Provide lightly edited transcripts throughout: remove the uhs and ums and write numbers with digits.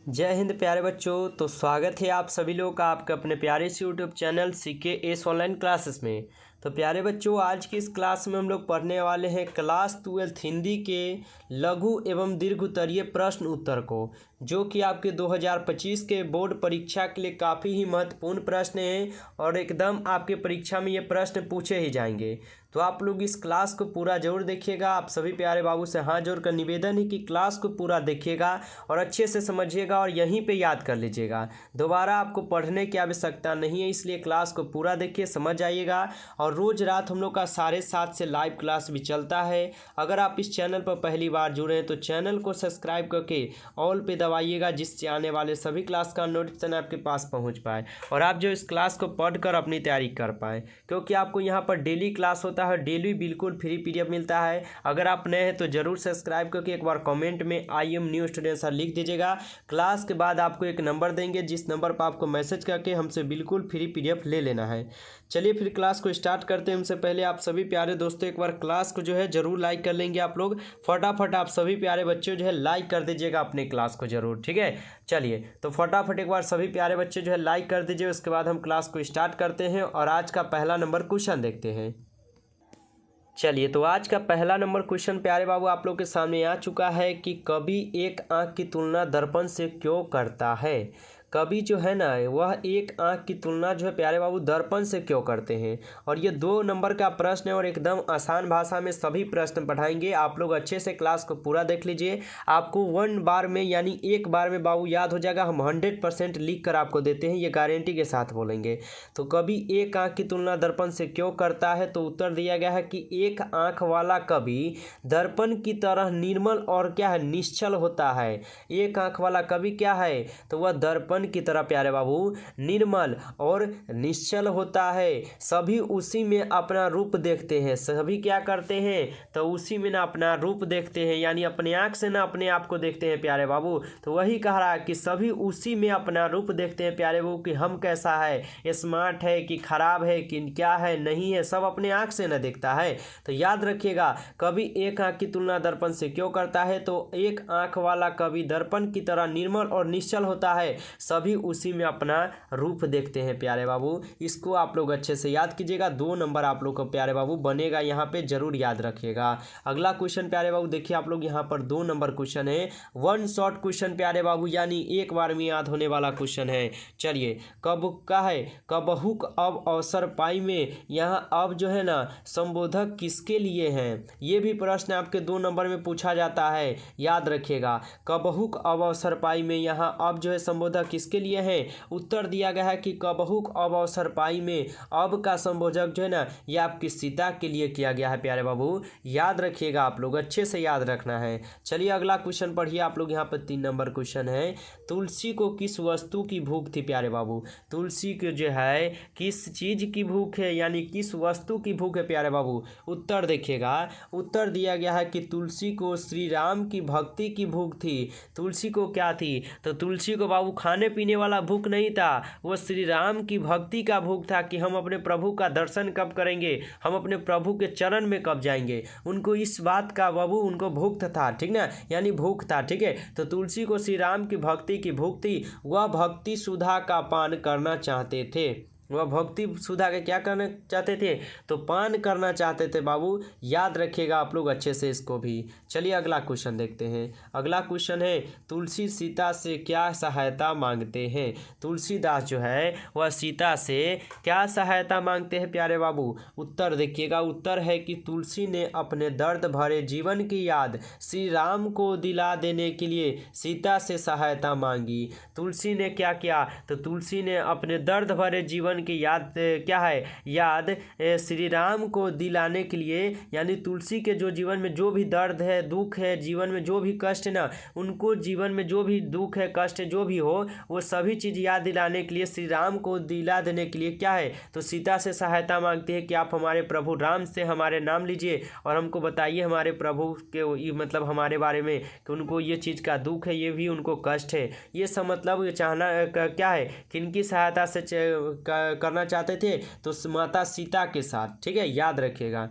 जय हिंद प्यारे बच्चों। तो स्वागत है आप सभी लोग का आपके अपने प्यारे से YouTube channel CKS online classes में। तो प्यारे बच्चों, आज की इस क्लास में हम लोग पढ़ने वाले हैं क्लास 12 हिंदी के लघु एवं दीर्घ उत्तरीय प्रश्न उत्तर को, जो कि आपके 2025 के बोर्ड परीक्षा के लिए काफ़ी ही महत्वपूर्ण प्रश्न हैं और एकदम आपके परीक्षा में ये प्रश्न पूछे ही जाएंगे। तो आप लोग इस क्लास को पूरा जरूर देखिएगा। आप सभी प्यारे बाबू से हाथ जोड़कर निवेदन है कि क्लास को पूरा देखिएगा और अच्छे से समझिएगा और यहीं पे याद कर लीजिएगा। दोबारा आपको पढ़ने की आवश्यकता नहीं है, इसलिए क्लास को पूरा देखिए, समझ आइएगा। और रोज़ रात हम लोग का 7:30 से लाइव क्लास भी चलता है। अगर आप इस चैनल पर पहली बार जुड़े हैं तो चैनल को सब्सक्राइब करके ऑल पे दबाइएगा, जिससे आने वाले सभी क्लास का नोटिफिकेशन आपके पास पहुंच पाए और आप जो इस क्लास को पढ़कर अपनी तैयारी कर पाए, क्योंकि आपको यहाँ पर डेली क्लास होता है, डेली बिल्कुल फ्री PDF मिलता है। अगर आप नए हैं तो ज़रूर सब्सक्राइब करके एक बार कमेंट में I am new student sir लिख दीजिएगा। क्लास के बाद आपको एक नंबर देंगे, जिस नंबर पर आपको मैसेज करके हमसे बिल्कुल फ्री PDF ले लेना है। चलिए फिर क्लास को स्टार्ट करते हैं। हमसे पहले आप सभी प्यारे दोस्तों एक बार क्लास को जो है ज़रूर लाइक कर लेंगे। आप लोग फटाफट आप सभी प्यारे बच्चे जो है लाइक कर दीजिएगा अपने क्लास को ज़रूर, ठीक है। चलिए तो फटाफट एक बार सभी प्यारे बच्चे जो है लाइक कर दीजिए। उसके बाद हम क्लास को स्टार्ट करते हैं और आज का पहला नंबर क्वेश्चन देखते हैं। चलिए तो आज का पहला नंबर क्वेश्चन प्यारे बाबू आप लोग के सामने आ चुका है कि कवि एक आंख की तुलना दर्पण से क्यों करता है। कवि जो है ना, वह एक आंख की तुलना जो है प्यारे बाबू दर्पण से क्यों करते हैं। और ये 2 नंबर का प्रश्न है और एकदम आसान भाषा में सभी प्रश्न पढ़ाएंगे। आप लोग अच्छे से क्लास को पूरा देख लीजिए। आपको 1 बार में यानी एक बार में बाबू याद हो जाएगा। हम 100% लिख कर आपको देते हैं, ये गारंटी के साथ बोलेंगे। तो कवि एक आंख की तुलना दर्पण से क्यों करता है, तो उत्तर दिया गया है कि एक आंख वाला कवि दर्पण की तरह निर्मल और क्या है, निश्चल होता है। एक आंख वाला कवि क्या है, तो वह दर्पण की तरह प्यारे बाबू निर्मल और निश्चल होता है। सभी उसी में अपना रूप देखते हैं। सभी क्या करते हैं, तो उसी में ना अपना रूप देखते हैं, यानी अपने आंख से ना अपने आप को देखते हैं प्यारे बाबू। तो वही कह रहा है कि सभी उसी में अपना रूप देखते हैं प्यारे बाबू, कि हम कैसा है, स्मार्ट है कि खराब है कि क्या है, नहीं है, सब अपने आंख से ना देखता है। तो याद रखिएगा, कवि एक आंख की तुलना दर्पण से क्यों करता है, तो एक आंख वाला कवि दर्पण की तरह निर्मल और निश्चल होता है। सभी उसी में अपना रूप देखते हैं प्यारे बाबू। इसको आप लोग अच्छे से याद कीजिएगा। 2 नंबर आप लोग को प्यारे बाबू बनेगा, यहाँ पे जरूर याद रखिएगा। अगला क्वेश्चन प्यारे बाबू देखिए, आप लोग यहाँ पर 2 नंबर क्वेश्चन है, 1 शॉर्ट क्वेश्चन प्यारे बाबू, यानी एक बार में याद होने वाला क्वेश्चन है। चलिए, कब का है, कबहुक अब अवसर पाई में, यहाँ अब जो है ना संबोधक किसके लिए है। ये भी प्रश्न आपके 2 नंबर में पूछा जाता है, याद रखिएगा। कबहुक अब अवसर पाई में, यहाँ अब जो है संबोधक किसके लिए है। उत्तर दिया गया है कि कबहुक अब अवसर पाई में, अब का संबोधक जो है ना, ये आपकी सीता के लिए किया गया है प्यारे बाबू। याद रखिएगा, आप लोग अच्छे से याद रखना है। चलिए अगला क्वेश्चन पढ़िए आप लोग। यहाँ पर 3 नंबर क्वेश्चन है, तुलसी को किस वस्तु की भूख थी प्यारे बाबू। तुलसी को जो है किस चीज की भूख है, यानी किस वस्तु की भूख है प्यारे बाबू। उत्तर देखिएगा, उत्तर दिया गया है कि तुलसी को श्री राम की भक्ति की भूख थी। तुलसी को क्या थी, तो तुलसी को बाबू खाने पीने वाला भूख नहीं था, वो श्री राम की भक्ति का भूख था, कि हम अपने प्रभु का दर्शन कब करेंगे, हम अपने प्रभु के चरण में कब जाएंगे। उनको इस बात का बाबू उनको भूख था, ठीक ना, यानी भूख था, ठीक है। तो तुलसी को श्री राम की भक्ति की भूख थी, वह भक्ति सुधा का पान करना चाहते थे। वह भक्ति सुधा के क्या करना चाहते थे, तो पान करना चाहते थे बाबू। याद रखिएगा आप लोग अच्छे से इसको भी। चलिए अगला क्वेश्चन देखते हैं। अगला क्वेश्चन है, तुलसी सीता से क्या सहायता मांगते हैं। तुलसीदास जो है वह सीता से क्या सहायता मांगते हैं प्यारे बाबू। उत्तर देखिएगा, उत्तर है कि तुलसी ने अपने दर्द भरे जीवन की याद श्री राम को दिला देने के लिए सीता से सहायता मांगी। तुलसी ने क्या किया, तो तुलसी ने अपने दर्द भरे जीवन की याद क्या है, याद श्री राम को दिलाने के लिए, यानी तुलसी के जो जीवन में जो भी दर्द है, दुख है, जीवन में जो भी कष्ट है ना, उनको जीवन में जो भी दुख है, कष्ट है, जो भी हो, वो सभी चीज़ याद दिलाने के लिए, श्री राम को दिला देने के लिए क्या है, तो सीता से सहायता मांगती है कि आप हमारे प्रभु राम से हमारे नाम लीजिए और हमको बताइए हमारे प्रभु के मतलब हमारे बारे में, कि उनको ये चीज़ का दुख है, ये भी उनको कष्ट है। ये सब मतलब ये चाहना क्या है, किनकी सहायता से करना चाहते थे, तो माता सीता के साथ, ठीक है, याद रखिएगा।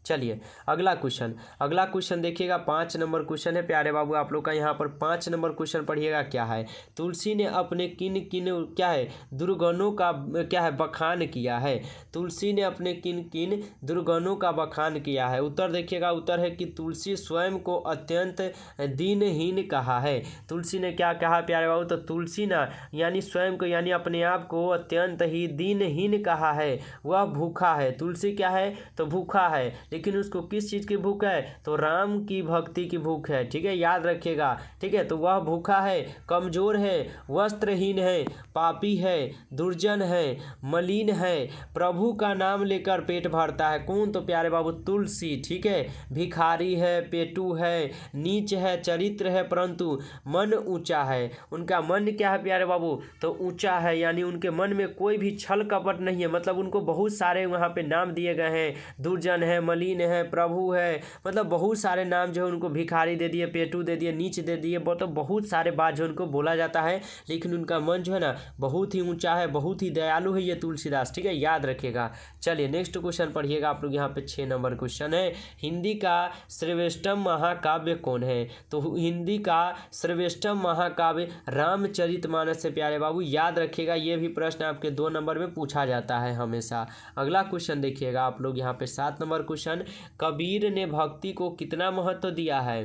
चलिए अगला क्वेश्चन देखिएगा 5 नंबर क्वेश्चन है प्यारे बाबू आप लोग का। यहाँ पर 5 नंबर क्वेश्चन पढ़िएगा क्या है। तुलसी ने अपने किन किन क्या है दुर्गुणों का क्या है बखान किया है। तुलसी ने अपने किन किन दुर्गुणों का बखान किया है। उत्तर देखिएगा, उत्तर है कि तुलसी स्वयं को अत्यंत दीनहीन कहा है। तुलसी ने क्या कहा प्यारे बाबू, तो तुलसी ना यानी स्वयं को यानी अपने आप को अत्यंत ही दीनहीन कहा है। वह भूखा है, तुलसी क्या है तो भूखा है, लेकिन उसको किस चीज़ की भूख है तो राम की भक्ति की भूख है। ठीक है, याद रखिएगा। ठीक है, तो वह भूखा है, कमजोर है, वस्त्रहीन है, पापी है, दुर्जन है, मलिन है, प्रभु का नाम लेकर पेट भरता है। कौन तो प्यारे बाबू तुलसी। ठीक है, भिखारी है, पेटू है, नीच है, चरित्र है, परंतु मन ऊंचा है। उनका मन क्या है प्यारे बाबू तो ऊंचा है, यानी उनके मन में कोई भी छल कपट नहीं है। मतलब उनको बहुत सारे वहाँ पे नाम दिए गए हैं, दुर्जन है, मलिन है, प्रभु है, मतलब बहुत सारे नाम जो है उनको भिखारी दे दिए, पेटू दे दिए, नीच दे दिए, तो बहुत सारे बात जो उनको बोला जाता है, लेकिन उनका मन जो है ना बहुत ही ऊंचा है, बहुत ही दयालु है ये तुलसीदास। ठीक है, याद रखिएगा। चलिए नेक्स्ट क्वेश्चन पढ़िएगा आप लोग। यहाँ पे 6 नंबर क्वेश्चन है, हिंदी का श्रेष्ठतम महाकाव्य कौन है। तो हिंदी का श्रेष्ठतम महाकाव्य रामचरितमानस है प्यारे बाबू, याद रखिएगा। ये भी प्रश्न आपके 2 नंबर में पूछा जाता है हमेशा। अगला क्वेश्चन देखिएगा आप लोग। यहाँ पे 7 नंबर क्वेश्चन, कबीर ने भक्ति को कितना महत्व दिया है।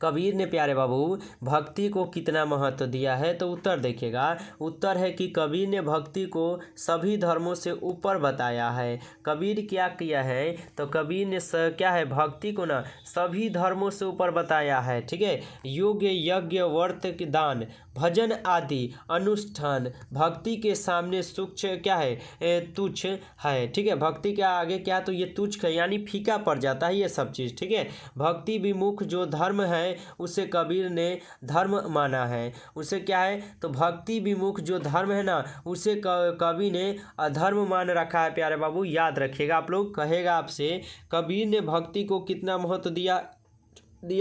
कबीर ने प्यारे बाबू भक्ति को कितना महत्व दिया है, तो उत्तर देखिएगा। उत्तर है कि कबीर ने भक्ति को सभी धर्मों से ऊपर बताया है। कबीर क्या किया है तो कबीर ने क्या है भक्ति को ना सभी धर्मों से ऊपर बताया है। ठीक है, योग यज्ञ व्रत दान भजन आदि अनुष्ठान भक्ति के सामने तुच्छ क्या है तुच्छ है। ठीक है, भक्ति के आगे क्या तो ये तुच्छ है, यानी फीका पड़ जाता है ये सब चीज़। ठीक है, भक्ति विमुख जो धर्म है उसे कबीर ने धर्म माना है। उसे क्या है तो भक्ति विमुख जो धर्म है ना उसे कवि ने अधर्म मान रखा है प्यारे बाबू, याद रखिएगा। आप लोग कहेगा आपसे कबीर ने भक्ति को कितना महत्व दिया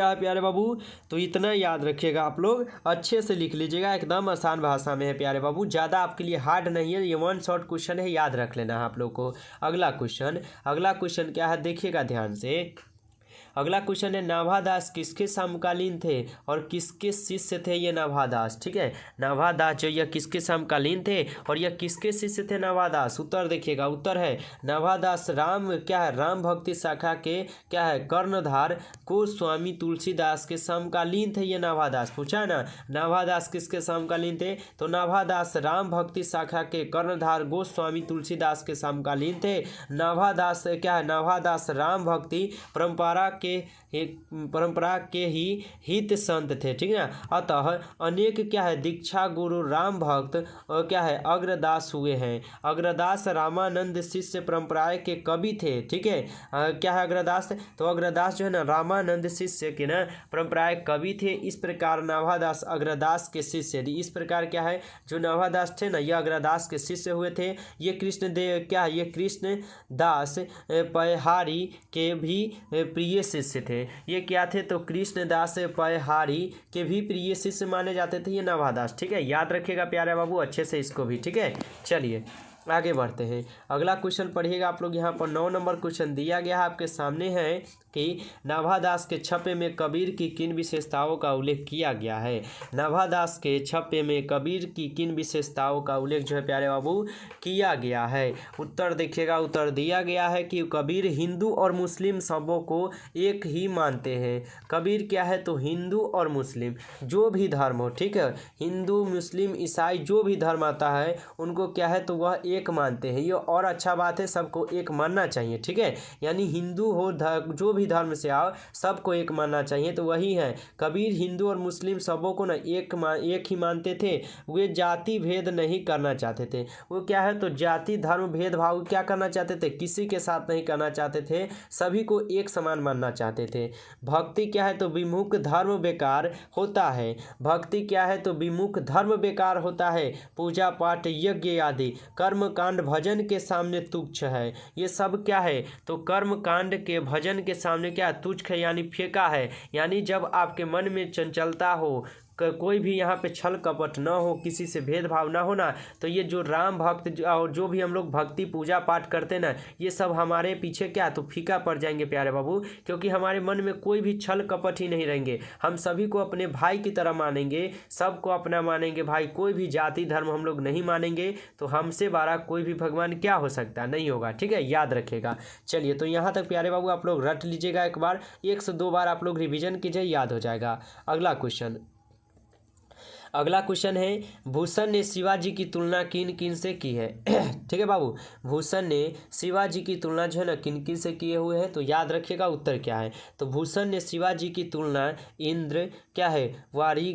है प्यारे बाबू, तो इतना याद रखिएगा। आप लोग अच्छे से लिख लीजिएगा, एकदम आसान भाषा में है प्यारे बाबू, ज़्यादा आपके लिए हार्ड नहीं है, ये 1 शॉर्ट क्वेश्चन है, याद रख लेना है आप लोग को। अगला क्वेश्चन क्या है देखिएगा ध्यान से। अगला क्वेश्चन है, नाभादास किसके समकालीन थे और किसके शिष्य थे ये नाभादास। ठीक है, नाभादास जो यह किसके समकालीन थे और यह किसके शिष्य थे नाभादास। उत्तर देखिएगा, उत्तर है नाभादास राम भक्ति शाखा के क्या है कर्णधार गोस्वामी तुलसीदास के समकालीन थे ये नाभादास। पूछा है ना नाभादास किसके समकालीन थे, तो नाभादास राम भक्ति शाखा के कर्णधार गोस्वामी तुलसीदास के समकालीन थे। नाभादास राम भक्ति परंपरा के ही हित संत थे। ठीक है ना, अतः अनेक क्या है दीक्षा गुरु राम भक्त क्या है अग्रदास हुए हैं। अग्रदास रामानंद शिष्य परंपराएं के कवि थे। ठीक है, क्या है अग्रदास, तो अग्रदास जो है ना रामानंद शिष्य के ना परंपराएं कवि थे। इस प्रकार नाभादास अग्रदास के शिष्य, इस प्रकार क्या है जो नाभादास थे ना ये अग्रदास के शिष्य हुए थे। ये कृष्ण दास पयहारी के भी प्रिय शिष्य थे। ये क्या थे तो कृष्णदास पयहारी के भी प्रिय शिष्य माने जाते थे ये नाभादास। ठीक है, याद रखिएगा प्यारे बाबू अच्छे से इसको भी। ठीक है, चलिए आगे बढ़ते हैं। अगला क्वेश्चन पढ़िएगा आप लोग। यहाँ पर 9 नंबर क्वेश्चन दिया गया है आपके सामने है कि नाभादास के छपे में कबीर की किन विशेषताओं का उल्लेख किया गया है। नाभादास के छपे में कबीर की किन विशेषताओं का उल्लेख जो है प्यारे बाबू किया गया है। उत्तर देखिएगा, उत्तर दिया गया है कि कबीर हिंदू और मुस्लिम सबों को एक ही मानते हैं। कबीर क्या है तो हिंदू और मुस्लिम जो भी धर्म हो, ठीक है, हिंदू मुस्लिम ईसाई जो भी धर्म आता है उनको क्या है तो वह एक मानते हैं। ये और अच्छा बात है, सबको एक मानना चाहिए। ठीक है, यानी हिंदू हो जो भी धर्म से आओ सबको एक मानना चाहिए, तो वही है कबीर हिंदू और मुस्लिम सबों को ना एक ही मानते थे। वे जाति भेद नहीं करना चाहते थे। वो क्या है तो जाति धर्म भेदभाव क्या करना चाहते थे, किसी के साथ नहीं करना चाहते थे, सभी को एक समान मानना चाहते थे। भक्ति क्या है तो विमुख धर्म बेकार होता है। भक्ति क्या है तो विमुख धर्म बेकार होता है। पूजा पाठ यज्ञ आदि कर्म कांड भजन के सामने तुच्छ है। ये सब क्या है तो कर्म कांड के भजन के सामने क्या तुच्छ है, यानी फेंका है। यानी जब आपके मन में चंचलता हो, कोई भी यहाँ पे छल कपट ना हो, किसी से भेदभाव ना होना, तो ये जो राम भक्त और जो भी हम लोग भक्ति पूजा पाठ करते ना, ये सब हमारे पीछे क्या तो फीका पड़ जाएंगे प्यारे बाबू, क्योंकि हमारे मन में कोई भी छल कपट ही नहीं रहेंगे। हम सभी को अपने भाई की तरह मानेंगे, सबको अपना मानेंगे भाई, कोई भी जाति धर्म हम लोग नहीं मानेंगे। तो हमसे बड़ा कोई भी भगवान क्या हो सकता है, नहीं होगा, ठीक है, याद रखेगा। चलिए, तो यहाँ तक प्यारे बाबू आप लोग रट लीजिएगा, एक बार 1 से 2 बार आप लोग रिवीजन कीजिए, याद हो जाएगा। अगला क्वेश्चन है, भूषण ने शिवाजी की तुलना किन किन से की है? ठीक है बाबू, भूषण ने शिवाजी की तुलना जो है ना किन किन से किए हुए हैं, तो याद रखिएगा उत्तर क्या है। तो भूषण ने शिवाजी की तुलना इंद्र क्या है वारी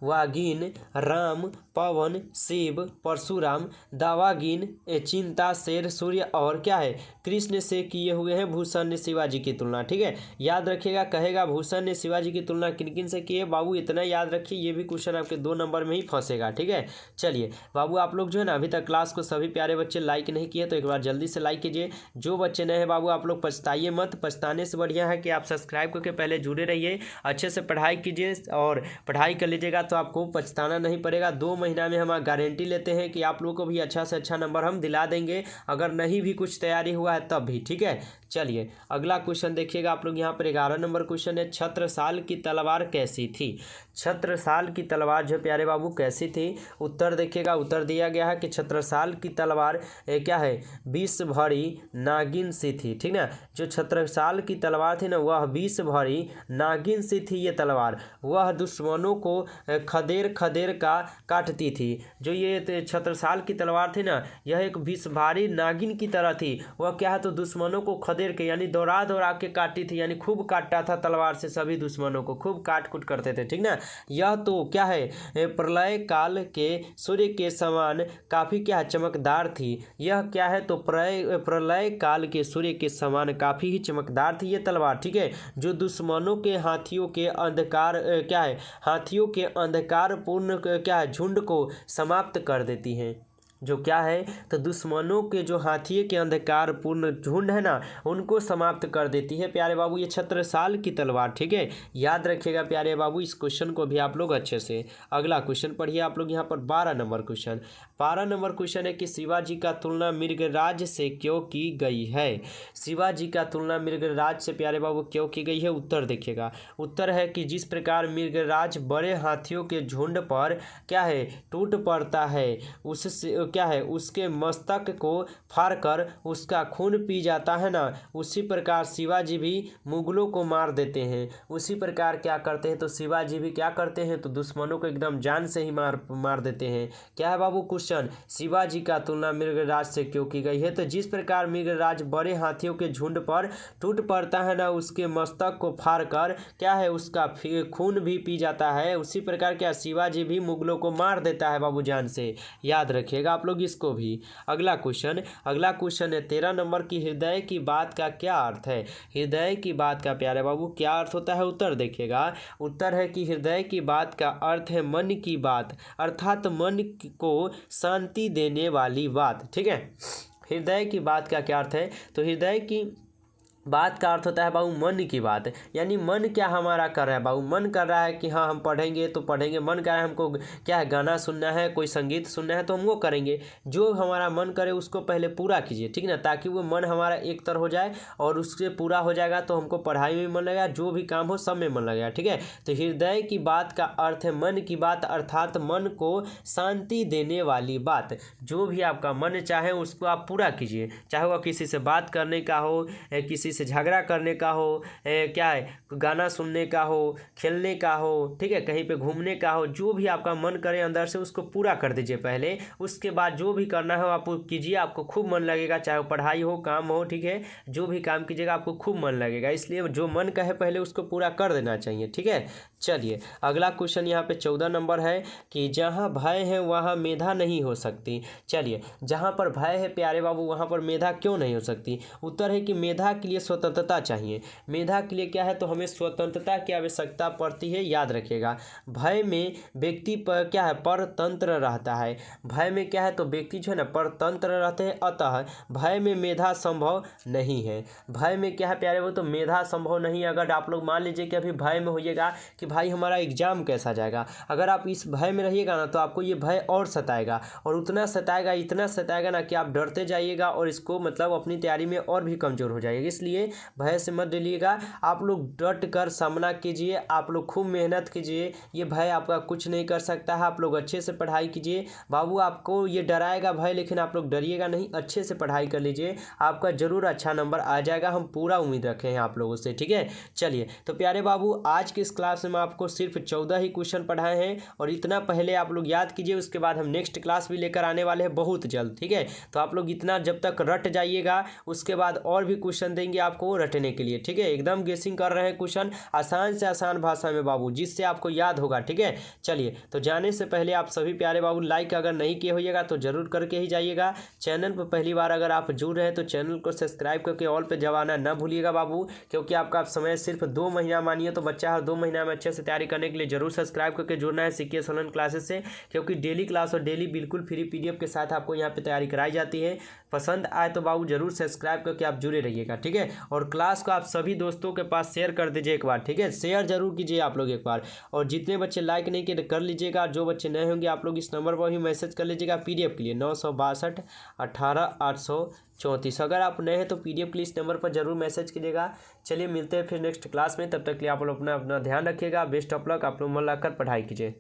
वागिन राम पवन शिव परशुराम दावागिन चिंता शेर सूर्य और क्या है कृष्ण से किए हुए हैं भूषण ने शिवाजी की तुलना। ठीक है, याद रखिएगा, कहेगा भूषण ने शिवाजी की तुलना किन किन से की है। बाबू इतना याद रखिए, ये भी क्वेश्चन आपके 2 नंबर में ही फंसेगा। ठीक है, चलिए बाबू आप लोग जो है ना अभी तक क्लास को सभी प्यारे बच्चे लाइक नहीं किए तो एक बार जल्दी से लाइक कीजिए। जो बच्चे नए हैं बाबू आप लोग पछताइए मत, पछताने से बढ़िया है कि आप सब्सक्राइब करके पहले जुड़े रहिए, अच्छे से पढ़ाई कीजिए और पढ़ाई कर लीजिएगा तो आपको पछताना नहीं पड़ेगा। 2 महीना में हम गारंटी लेते हैं कि आप लोग को भी अच्छा से अच्छा नंबर हम दिला देंगे, अगर नहीं भी कुछ तैयारी हुआ है तब भी। ठीक है, चलिए अगला क्वेश्चन देखिएगा आप लोग, यहाँ पर 11 नंबर क्वेश्चन है, छत्रसाल की तलवार कैसी थी? छत्रसाल की तलवार जो प्यारे बाबू कैसी थी? उत्तर देखिएगा, उत्तर दिया गया है कि छत्रसाल की तलवार क्या है 20 भरी नागिन सी थी। ठीक ना, जो छत्रसाल की तलवार थी ना वह 20 भरी नागिन सी थी। ये तलवार वह दुश्मनों को खदेड़ खदेड़ का काटती थी। जो ये छत्रसाल की तलवार थी ना यह एक 20 भारी नागिन की तरह थी। वह क्या है तो दुश्मनों को खदेड़ के यानी दौड़ा दौड़ा के काटती थी, यानी खूब काटता था तलवार से, सभी दुश्मनों को खूब काट कूट करते थे। ठीक ना, यह तो क्या है प्रलय काल के सूर्य के समान काफी क्या चमकदार थी। यह क्या है तो प्रलय काल के सूर्य के समान काफी ही चमकदार थी ये तलवार। ठीक है, जो दुश्मनों के हाथियों के अंधकार क्या है हाथियों के अंधकार पूर्ण क्या है झुंड को समाप्त कर देती हैं। जो क्या है तो दुश्मनों के जो हाथियों के अंधकार पूर्ण झुंड है ना उनको समाप्त कर देती है प्यारे बाबू ये छत्रसाल की तलवार। ठीक है, याद रखिएगा प्यारे बाबू इस क्वेश्चन को भी आप लोग अच्छे से। अगला क्वेश्चन पढ़िए आप लोग, यहाँ पर 12 नंबर क्वेश्चन। 12 नंबर क्वेश्चन है कि शिवाजी का तुलना मृगराज से क्यों की गई है? शिवाजी का तुलना मृगराज से प्यारे बाबू क्यों की गई है? उत्तर देखिएगा, उत्तर है कि जिस प्रकार मृगराज बड़े हाथियों के झुंड पर क्या है टूट पड़ता है, उससे क्या है उसके मस्तक को फाड़कर उसका खून पी जाता है ना, उसी प्रकार शिवाजी भी मुगलों को मार देते हैं। उसी प्रकार क्या करते हैं तो शिवाजी भी क्या करते हैं तो दुश्मनों को एकदम जान से ही मार देते हैं। क्या है बाबू क्वेश्चन, शिवाजी का तुलना मृगराज से क्यों की गई है? तो जिस प्रकार मृगराज बड़े हाथियों के झुंड पर टूट पड़ता है ना, उसके मस्तक को फाड़कर क्या है उसका खून भी पी जाता है, उसी प्रकार क्या शिवाजी भी मुगलों को मार देता है बाबू जान से। याद रखिएगा आप लोग इसको भी। अगला क्वेश्चन है 13 नंबर की, हृदय की बात का क्या अर्थ है? हृदय की बात का प्यारे बाबू क्या अर्थ होता है? उत्तर देखिएगा, उत्तर है कि हृदय की बात का अर्थ है मन की बात, अर्थात मन को शांति देने वाली बात। ठीक है, हृदय की बात का क्या अर्थ है तो हृदय की बात का अर्थ होता है बाबू मन की बात, यानी मन क्या हमारा कर रहा है बाबू, मन कर रहा है कि हाँ हम पढ़ेंगे तो पढ़ेंगे, मन कर रहा है हमको क्या है गाना सुनना है, कोई संगीत सुनना है तो हम वो करेंगे। जो हमारा मन करे उसको पहले पूरा कीजिए, ठीक ना, ताकि वो मन हमारा एक तरह हो जाए और उससे पूरा हो जाएगा तो हमको पढ़ाई में मन लगेगा, जो भी काम हो सब में मन लगेगा। ठीक है, तो हृदय की बात का अर्थ है मन की बात, अर्थात मन को शांति देने वाली बात। जो भी आपका मन चाहे उसको आप पूरा कीजिए, चाहे वह किसी से बात करने का हो, किसी से झगड़ा करने का हो, क्या है गाना सुनने का हो, खेलने का हो, ठीक है, कहीं पे घूमने का हो, जो भी आपका मन करे अंदर से उसको पूरा कर दीजिए पहले। उसके बाद जो भी करना हो आप कीजिए, आपको खूब मन लगेगा, चाहे पढ़ाई हो काम हो, ठीक है, जो भी काम कीजिएगा आपको खूब मन लगेगा। इसलिए जो मन कहे पहले उसको पूरा कर देना चाहिए। ठीक है, चलिए अगला क्वेश्चन यहाँ पे 14 नंबर है कि जहाँ भय है वहाँ मेधा नहीं हो सकती। चलिए, जहाँ पर भय है प्यारे बाबू वहाँ पर मेधा क्यों नहीं हो सकती? उत्तर है कि मेधा के लिए स्वतंत्रता चाहिए। मेधा के लिए क्या है तो हमें स्वतंत्रता की आवश्यकता पड़ती है। याद रखिएगा, भय में व्यक्ति पर क्या है परतंत्र रहता है, भय में क्या है तो व्यक्ति जो है ना परतंत्र रहते हैं, अतः भय में मेधा संभव नहीं है। भय में क्या है प्यारे वो तो मेधा संभव नहीं है। अगर आप लोग मान लीजिए कि अभी भय में होइएगा कि भाई हमारा एग्ज़ाम कैसा जाएगा। अगर आप इस भय में रहिएगा ना तो आपको ये भय और सताएगा, और उतना सताएगा, इतना सताएगा ना कि आप डरते जाइएगा और इसको मतलब अपनी तैयारी में और भी कमज़ोर हो जाइएगा। इसलिए भय से मत डरिएगा, आप लोग डट कर सामना कीजिए, आप लोग खूब मेहनत कीजिए, ये भय आपका कुछ नहीं कर सकता है। आप लोग अच्छे से पढ़ाई कीजिए। बाबू आपको ये डराएगा भय, लेकिन आप लोग डरिएगा नहीं, अच्छे से पढ़ाई कर लीजिए, आपका ज़रूर अच्छा नंबर आ जाएगा। हम पूरा उम्मीद रखे हैं आप लोगों से, ठीक है। चलिए तो प्यारे बाबू, आज की इस क्लास में आपको सिर्फ 14 ही क्वेश्चन पढ़ाए हैं, और इतना पहले आप लोग याद कीजिए। उसके बाद हम नेक्स्ट क्लास भी लेकर आने वाले हैं बहुत जल्द, ठीक है। तो आप लोग इतना जब तक रट जाइएगा, उसके बाद और भी क्वेश्चन देंगे आपको रटने के लिए, ठीक है। एकदम गेसिंग कर रहे हैं क्वेश्चन, आसान से आसान भाषा में बाबू, जिससे आपको याद होगा, ठीक है। चलिए तो जाने से पहले आप सभी प्यारे बाबू लाइक अगर नहीं किए होइएगा तो ज़रूर करके ही जाइएगा। चैनल पर पहली बार अगर आप जुड़ रहे हैं तो चैनल को सब्सक्राइब करके ऑल पे दबाना ना भूलिएगा बाबू, क्योंकि आपका समय सिर्फ 2 महीना मानिए तो बच्चा हर 2 महीना में अच्छे से तैयारी करने के लिए जरूर सब्सक्राइब करके जुड़ना है सीके ऑनलाइन क्लासेस से, क्योंकि डेली क्लास और डेली बिल्कुल फ्री पीडीएफ के साथ आपको यहाँ पे तैयारी कराई जाती है। पसंद आए तो बाबू जरूर सब्सक्राइब करके आप जुड़े रहिएगा, ठीक है। और क्लास को आप सभी दोस्तों के पास शेयर कर दीजिए एक बार, ठीक है, शेयर जरूर कीजिए आप लोग एक बार। और जितने बच्चे लाइक नहीं किए कर लीजिएगा, जो बच्चे नए होंगे आप लोग इस नंबर पर ही मैसेज कर लीजिएगा पीडीएफ के लिए 962 18 834। अगर आप नए हैं तो पीडीएफ के लिए इस नंबर पर जरूर मैसेज कीजिएगा। चलिए मिलते हैं फिर नेक्स्ट क्लास में, तब तक के लिए आप लोग अपना ध्यान रखिएगा। बेस्ट ऑफ लक, आप लोग मन लगाकर पढ़ाई कीजिए।